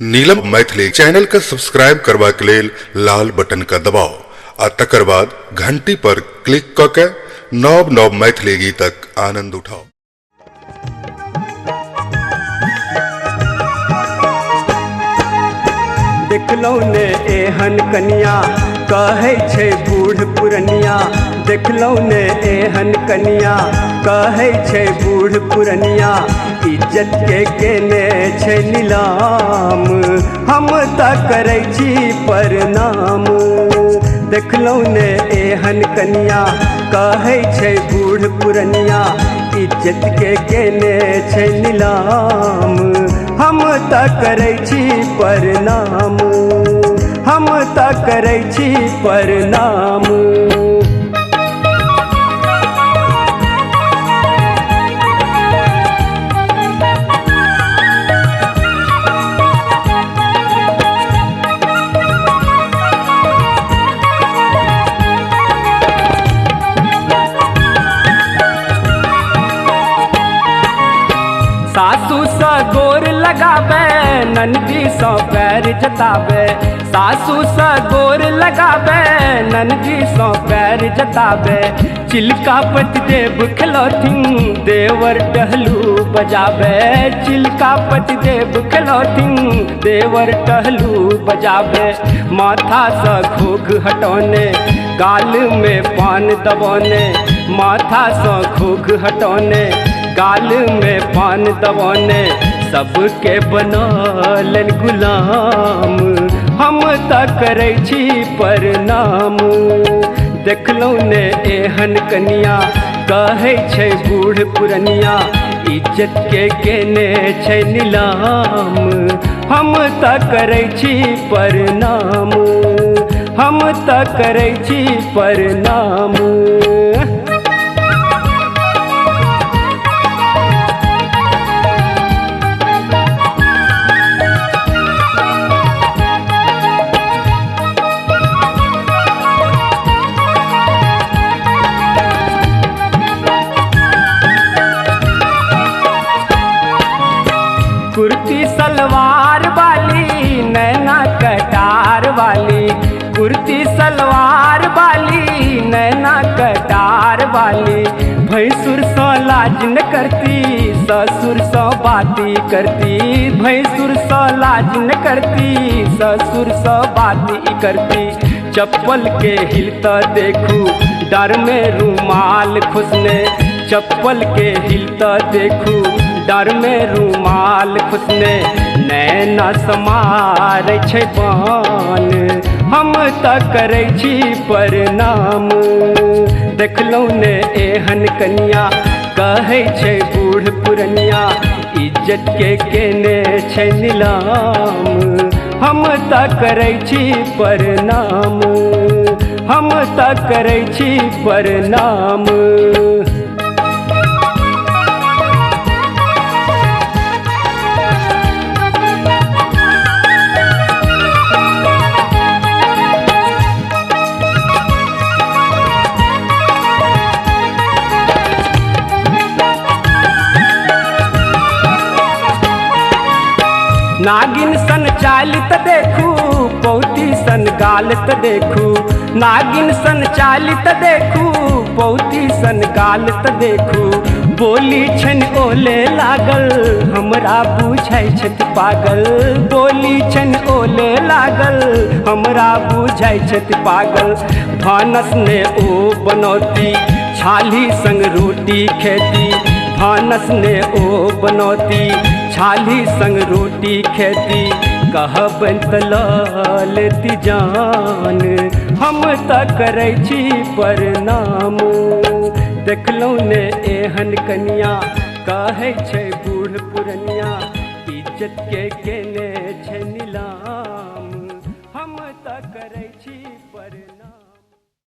नीलम Maithili channel का subscribe करबा के लेल लाल बटन का दबाव आ तकर बाद घंटी पर क्लिक क के नव नव मैथिली गीतक आनंद उठाओ। देखलौ ने एहन कनिया कहै छै बूढ़ पुरनिया, देखलौ ने एहन कनिया कहै छै बूढ़ पुरनिया, इज्जत के केने छै नीलाम हम त करै छी प्रणाम। देखलौ ने एहन कनिया कहै छै बूढ़ पुरनिया, इज्जत के केने छै नीलाम हम त करै छी प्रणाम, हम त करै छी प्रणाम। सासू सा गोर लगावे ननदी सा पैर जतावे, सासू सा गोर लगावे ननदी सा पैर जतावे, चिल्का पति देव खिलौथिन देवर टहलू बजावे, चिल्का पति देव खिलौथिन देवर टहलू बजावे। माथा सा घोघ हटौने गाल में पान दबौने, माथा सा घोघ हटौने गाल में पान दबौने, सबके बनलन गुलाम हम त करै छी प्रणाम। देखलौ ने एहन कनिया कहै छै बूढ़ पुरनिया, इज्जत के केने छै नीलाम हम त करै छी प्रणाम, हम त करै छी प्रणाम। कुर्ती सलवार वाली नैना कटार वाली, कुर्ती सलवार वाली नैना कटार वाली, भैंसुर सौ लाज न करती ससुर सौ बाती करती, भैंसुर सौ लाज न करती ससुर सौ बाती करती। चप्पल के हिलता देखू डर में रुमाल खुसने, चप्पल के हिलता देखू डर में रुमाल खुसने, नैना समार छै पान हम त करै छी प्रणाम। देखलौ ने एहन कनिया कहै छै बूढ़ पुरनिया, इज्जत के केने छै नीलाम हम त करै छी प्रणाम, हम त करै छी प्रणाम। नागिन सन चालित देखू पौती सन गालत देखू, नागिन सन चालित देखू पौती सन गालत देखू, बोली छन ओले लागल हमरा बुझै छथि पागल, बोली छन ओले लागल हमरा बुझै छथि पागल। भानस ने ओ बनौती छाली संग रोटी खेती, भानस ने ओ बनौती छाली संग रोटी खेती, कहबन त ल लेती जान हम त करै छी प्रणाम। देखलौ ने एहन कनिया कहै छै बूढ़ पुरनिया, इज्जत के केने छै नीलाम हम त करै छी प्रणाम।